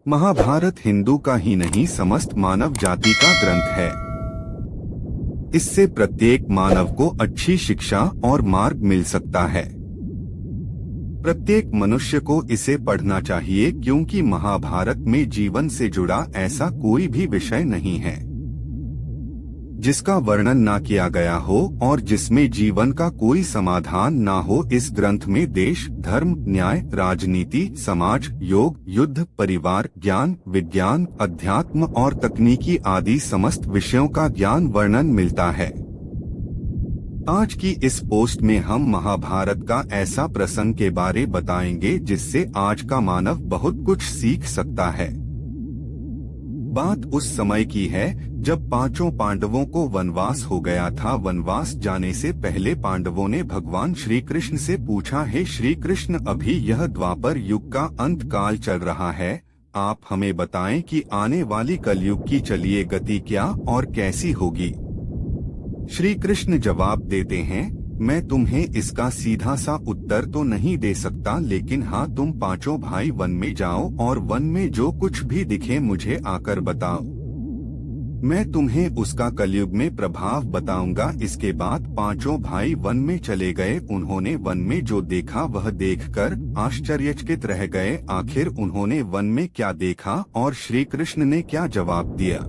महाभारत हिंदू का ही नहीं समस्त मानव जाति का ग्रंथ है। इससे प्रत्येक मानव को अच्छी शिक्षा और मार्ग मिल सकता है। प्रत्येक मनुष्य को इसे पढ़ना चाहिए क्योंकि महाभारत में जीवन से जुड़ा ऐसा कोई भी विषय नहीं है जिसका वर्णन ना किया गया हो और जिसमें जीवन का कोई समाधान ना हो। इस ग्रंथ में देश, धर्म, न्याय, राजनीति, समाज, योग, युद्ध, परिवार, ज्ञान, विज्ञान, अध्यात्म और तकनीकी आदि समस्त विषयों का ज्ञान वर्णन मिलता है। आज की इस पोस्ट में हम महाभारत का ऐसा प्रसंग के बारे बताएंगे जिससे आज का मानव बहुत कुछ सीख सकता है। बात उस समय की है जब पांचों पांडवों को वनवास हो गया था। वनवास जाने से पहले पांडवों ने भगवान श्री कृष्ण से पूछा, हे श्री कृष्ण, अभी यह द्वापर युग का अंत काल चल रहा है, आप हमें बताएं कि आने वाली कलयुग की चलिए गति क्या और कैसी होगी। श्री कृष्ण जवाब देते हैं, मैं तुम्हें इसका सीधा सा उत्तर तो नहीं दे सकता, लेकिन हाँ, तुम पांचों भाई वन में जाओ और वन में जो कुछ भी दिखे मुझे आकर बताओ। मैं तुम्हें उसका कलयुग में प्रभाव बताऊंगा। इसके बाद पांचों भाई वन में चले गए। उन्होंने वन में जो देखा वह देखकर आश्चर्यचकित रह गए। आखिर उन्होंने वन में क्या देखा और श्री कृष्ण ने क्या जवाब दिया।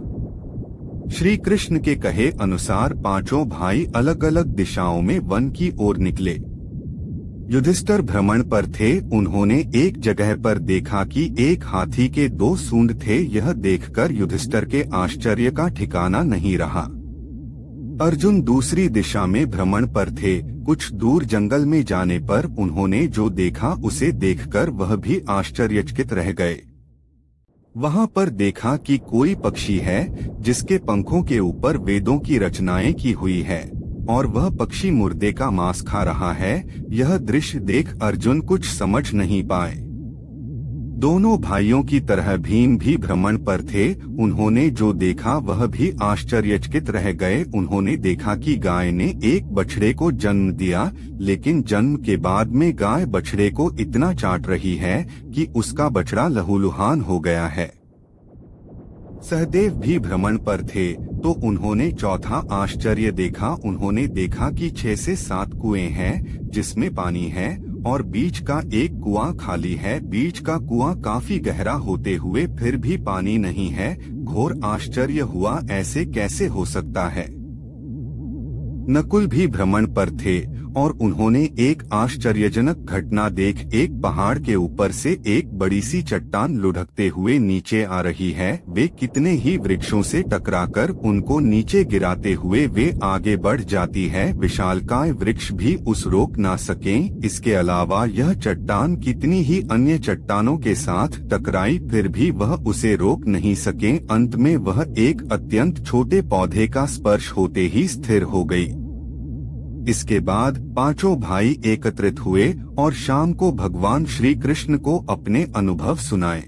श्री कृष्ण के कहे अनुसार पांचों भाई अलग अलग दिशाओं में वन की ओर निकले। युधिष्ठिर भ्रमण पर थे। उन्होंने एक जगह पर देखा कि एक हाथी के 2 सूंड थे। यह देखकर युधिष्ठिर के आश्चर्य का ठिकाना नहीं रहा। अर्जुन दूसरी दिशा में भ्रमण पर थे। कुछ दूर जंगल में जाने पर उन्होंने जो देखा उसे देखकर वह भी आश्चर्यचकित रह गए। वहां पर देखा कि कोई पक्षी है जिसके पंखों के ऊपर वेदों की रचनाएं की हुई है और वह पक्षी मुर्दे का मांस खा रहा है। यह दृश्य देख अर्जुन कुछ समझ नहीं पाए। दोनों भाइयों की तरह भीम भी भ्रमण पर थे। उन्होंने जो देखा वह भी आश्चर्यचकित रह गए। उन्होंने देखा कि गाय ने एक बछड़े को जन्म दिया, लेकिन जन्म के बाद में गाय बछड़े को इतना चाट रही है कि उसका बछड़ा लहूलुहान हो गया है। सहदेव भी भ्रमण पर थे तो उन्होंने चौथा आश्चर्य देखा। उन्होंने देखा कि 6 से 7 कुएं हैं जिसमें पानी है और बीच का एक कुआं खाली है। बीच का कुआं काफी गहरा होते हुए फिर भी पानी नहीं है। घोर आश्चर्य हुआ, ऐसे कैसे हो सकता है। नकुल भी भ्रमण पर थे और उन्होंने एक आश्चर्यजनक घटना देख। एक पहाड़ के ऊपर से एक बड़ी सी चट्टान लुढ़कते हुए नीचे आ रही है। वे कितने ही वृक्षों से टकराकर उनको नीचे गिराते हुए वे आगे बढ़ जाती है। विशालकाय वृक्ष भी उस रोक ना सकें। इसके अलावा यह चट्टान कितनी ही अन्य चट्टानों के साथ टकराई फिर भी वह उसे रोक नहीं सके। अंत में वह एक अत्यंत छोटे पौधे का स्पर्श होते ही स्थिर हो गई। इसके बाद पांचों भाई एकत्रित हुए और शाम को भगवान श्री कृष्ण को अपने अनुभव सुनाए।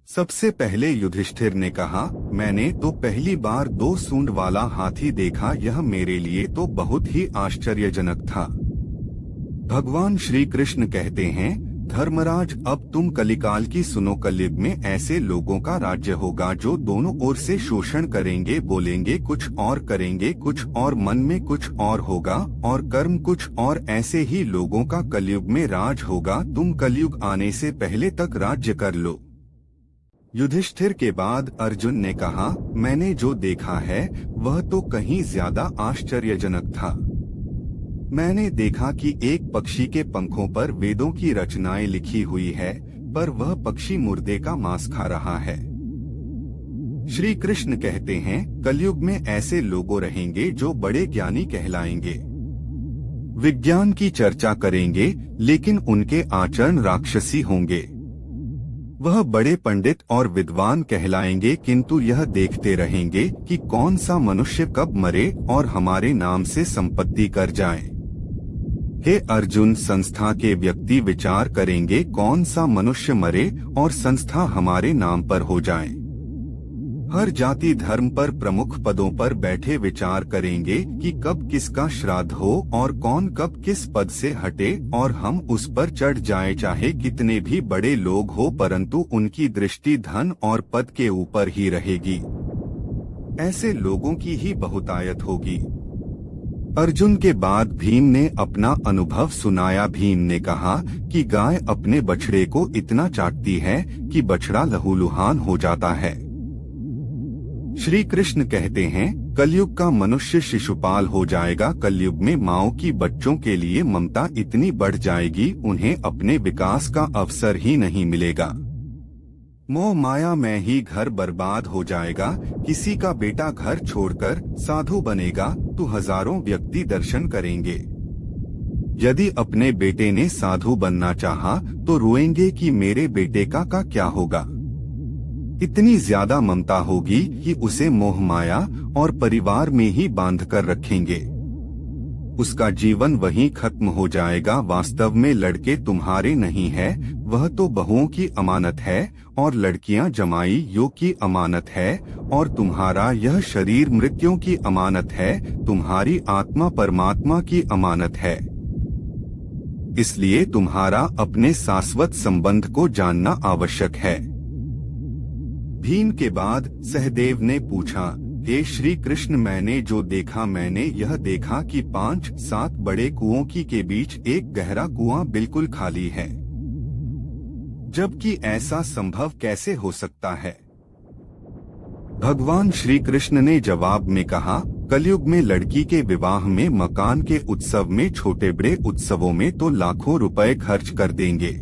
सबसे पहले युधिष्ठिर ने कहा, मैंने तो पहली बार 2 सूंड वाला हाथी देखा। यह मेरे लिए तो बहुत ही आश्चर्यजनक था। भगवान श्री कृष्ण कहते हैं, धर्मराज, अब तुम कलिकाल की सुनो। कलयुग में ऐसे लोगों का राज्य होगा जो दोनों ओर से शोषण करेंगे, बोलेंगे कुछ और करेंगे कुछ और, मन में कुछ और होगा और कर्म कुछ और। ऐसे ही लोगों का कलयुग में राज होगा। तुम कलयुग आने से पहले तक राज्य कर लो। युधिष्ठिर के बाद अर्जुन ने कहा, मैंने जो देखा है वह तो कहीं ज्यादा आश्चर्यजनक था। मैंने देखा कि एक पक्षी के पंखों पर वेदों की रचनाएं लिखी हुई है, पर वह पक्षी मुर्दे का मांस खा रहा है। श्री कृष्ण कहते हैं, कलयुग में ऐसे लोग रहेंगे जो बड़े ज्ञानी कहलाएंगे, विज्ञान की चर्चा करेंगे, लेकिन उनके आचरण राक्षसी होंगे। वह बड़े पंडित और विद्वान कहलाएंगे, किंतु यह देखते रहेंगे कि कौन सा मनुष्य कब मरे और हमारे नाम से संपत्ति कर जाए। हे अर्जुन, संस्था के व्यक्ति विचार करेंगे कौन सा मनुष्य मरे और संस्था हमारे नाम पर हो जाए। हर जाति धर्म पर प्रमुख पदों पर बैठे विचार करेंगे कि कब किसका श्राद्ध हो और कौन कब किस पद से हटे और हम उस पर चढ़ जाए, चाहे कितने भी बड़े लोग हो, परंतु उनकी दृष्टि धन और पद के ऊपर ही रहेगी। ऐसे लोगों की ही बहुतायत होगी। अर्जुन के बाद भीम ने अपना अनुभव सुनाया। भीम ने कहा कि गाय अपने बछड़े को इतना चाटती है कि बछड़ा लहूलुहान हो जाता है। श्री कृष्ण कहते हैं, कलयुग का मनुष्य शिशुपाल हो जाएगा। कलयुग में माँओं की बच्चों के लिए ममता इतनी बढ़ जाएगी, उन्हें अपने विकास का अवसर ही नहीं मिलेगा। मोह माया में ही घर बर्बाद हो जाएगा। किसी का बेटा घर छोड़कर साधु बनेगा तो हजारों व्यक्ति दर्शन करेंगे। यदि अपने बेटे ने साधु बनना चाहा तो रोएंगे कि मेरे बेटे का क्या होगा। इतनी ज्यादा ममता होगी कि उसे मोह माया और परिवार में ही बांध कर रखेंगे। उसका जीवन वहीं खत्म हो जाएगा। वास्तव में लड़के तुम्हारे नहीं है, वह तो बहुओं की अमानत है और लड़कियां जमाई यो की अमानत है और तुम्हारा यह शरीर मृत्युओं की अमानत है। तुम्हारी आत्मा परमात्मा की अमानत है। इसलिए तुम्हारा अपने शाश्वत संबंध को जानना आवश्यक है। भीम के बाद सहदेव ने पूछा, हे श्री कृष्ण, मैंने जो देखा, मैंने यह देखा कि 5-7 बड़े कुओं के बीच एक गहरा कुआं बिल्कुल खाली है, जबकि ऐसा संभव कैसे हो सकता है। भगवान श्री कृष्ण ने जवाब में कहा, कलयुग में लड़की के विवाह में, मकान के उत्सव में, छोटे बड़े उत्सवों में तो लाखों रुपए खर्च कर देंगे,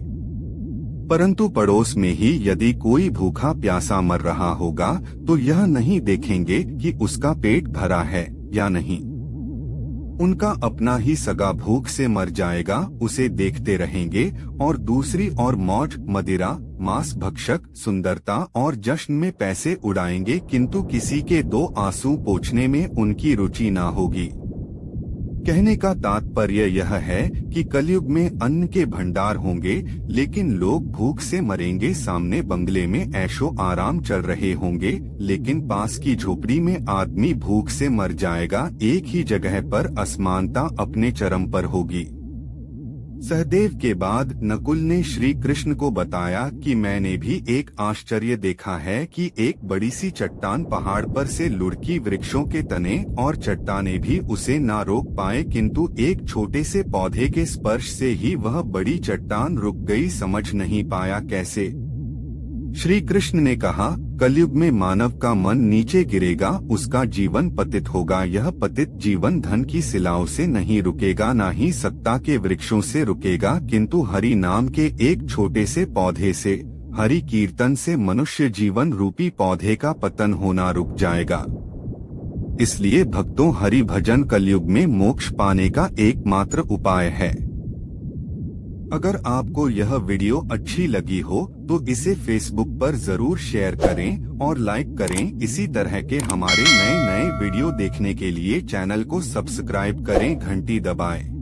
परंतु पड़ोस में ही यदि कोई भूखा प्यासा मर रहा होगा तो यह नहीं देखेंगे कि उसका पेट भरा है या नहीं। उनका अपना ही सगा भूख से मर जाएगा, उसे देखते रहेंगे और दूसरी ओर मौज मदिरा, मांस भक्षक, सुंदरता और जश्न में पैसे उड़ाएंगे, किंतु किसी के 2 आंसू पोंछने में उनकी रुचि ना होगी। कहने का तात्पर्य यह है कि कलयुग में अन्न के भंडार होंगे, लेकिन लोग भूख से मरेंगे। सामने बंगले में ऐशो आराम चल रहे होंगे, लेकिन पास की झोपड़ी में आदमी भूख से मर जाएगा। एक ही जगह पर असमानता अपने चरम पर होगी। सहदेव के बाद नकुल ने श्री कृष्ण को बताया कि मैंने भी एक आश्चर्य देखा है कि एक बड़ी सी चट्टान पहाड़ पर से लुढ़की, वृक्षों के तने और चट्टाने भी उसे ना रोक पाए, किंतु एक छोटे से पौधे के स्पर्श से ही वह बड़ी चट्टान रुक गई। समझ नहीं पाया कैसे। श्री कृष्ण ने कहा, कलयुग में मानव का मन नीचे गिरेगा, उसका जीवन पतित होगा। यह पतित जीवन धन की सिलाओं से नहीं रुकेगा, ना ही सत्ता के वृक्षों से रुकेगा, किंतु हरि नाम के एक छोटे से पौधे से, हरि कीर्तन से मनुष्य जीवन रूपी पौधे का पतन होना रुक जाएगा। इसलिए भक्तों, हरि भजन कलयुग में मोक्ष पाने का एकमात्र उपाय है। अगर आपको यह वीडियो अच्छी लगी हो तो इसे फेसबुक पर जरूर शेयर करें और लाइक करें। इसी तरह के हमारे नए वीडियो देखने के लिए चैनल को सब्सक्राइब करें, घंटी दबाएं।